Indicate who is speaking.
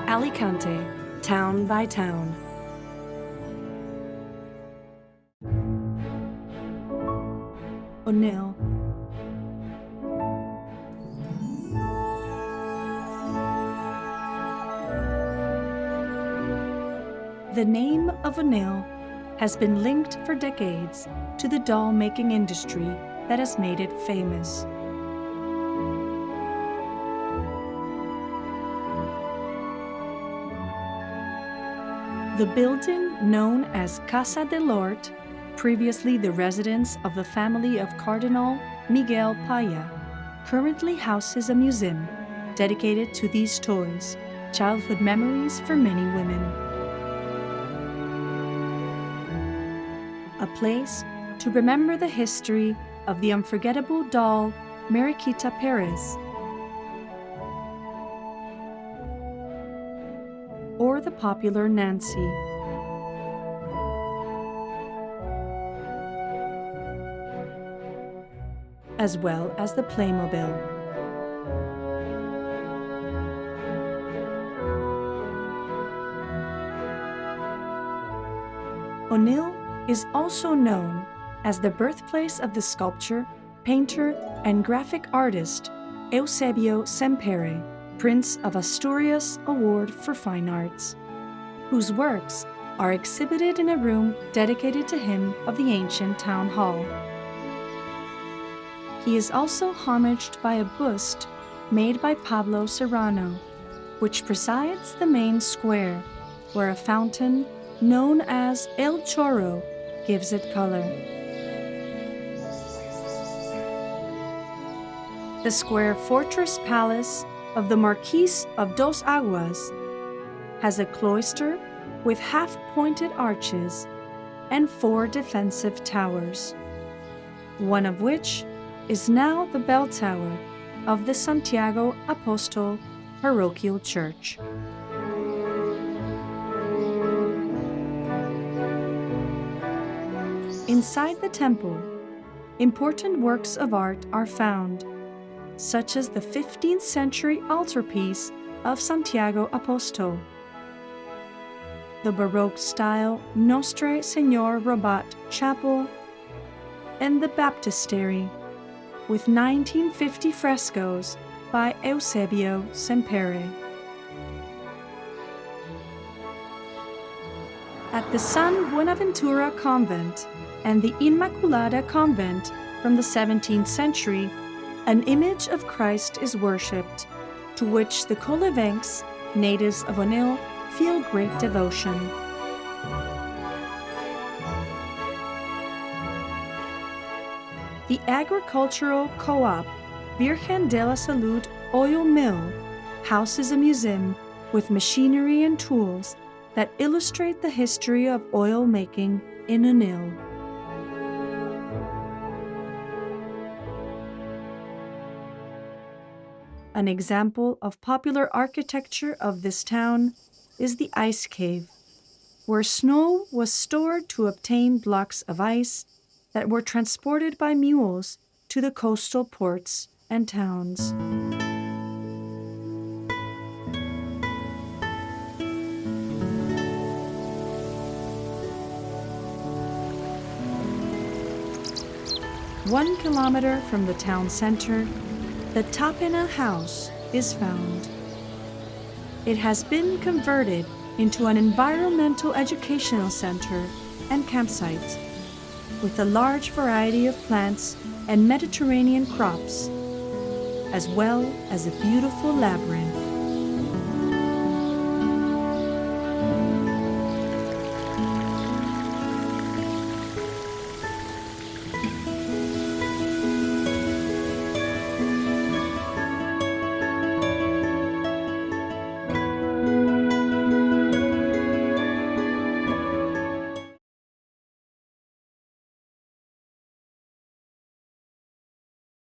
Speaker 1: Alicante, town by town. Onil. The name of Onil has been linked for decades to the doll-making industry that has made it famous. The building known as Casa del Hort, previously the residence of the family of Cardinal Miguel Paya, currently houses a museum dedicated to these toys, childhood memories for many women. A place to remember the history of the unforgettable doll Mariquita Perez, or the popular Nancy. As well as the Playmobil. Onil is also known as the birthplace of the sculptor, painter, and graphic artist Eusebio Sempere, Prince of Asturias Award for Fine Arts, whose works are exhibited in a room dedicated to him of the ancient town hall. He is also homaged by a bust made by Pablo Serrano, which presides the main square, where a fountain known as El Chorro gives it color. The square fortress palace of the Marquis of Dos Aguas has a cloister with half-pointed arches and 4 defensive towers, one of which is now the bell tower of the Santiago Apostol Parochial Church. Inside the temple, important works of art are found, such as the 15th century altarpiece of Santiago Apostol, the Baroque-style Nostre Senor Robat Chapel, and the baptistery, with 1950 frescoes by Eusebio Sempere. At the San Buenaventura Convent and the Inmaculada Convent from the 17th century, an image of Christ is worshipped, to which the Colevencs, natives of Onil, feel great devotion. The agricultural co-op Virgen de la Salud Oil Mill houses a museum with machinery and tools that illustrate the history of oil making in Onil. An example of popular architecture of this town is the ice cave, where snow was stored to obtain blocks of ice that were transported by mules to the coastal ports and towns. One kilometer from the town center, the Tapena House is found. It has been converted into an environmental educational center and campsite, with a large variety of plants and Mediterranean crops, as well as a beautiful labyrinth.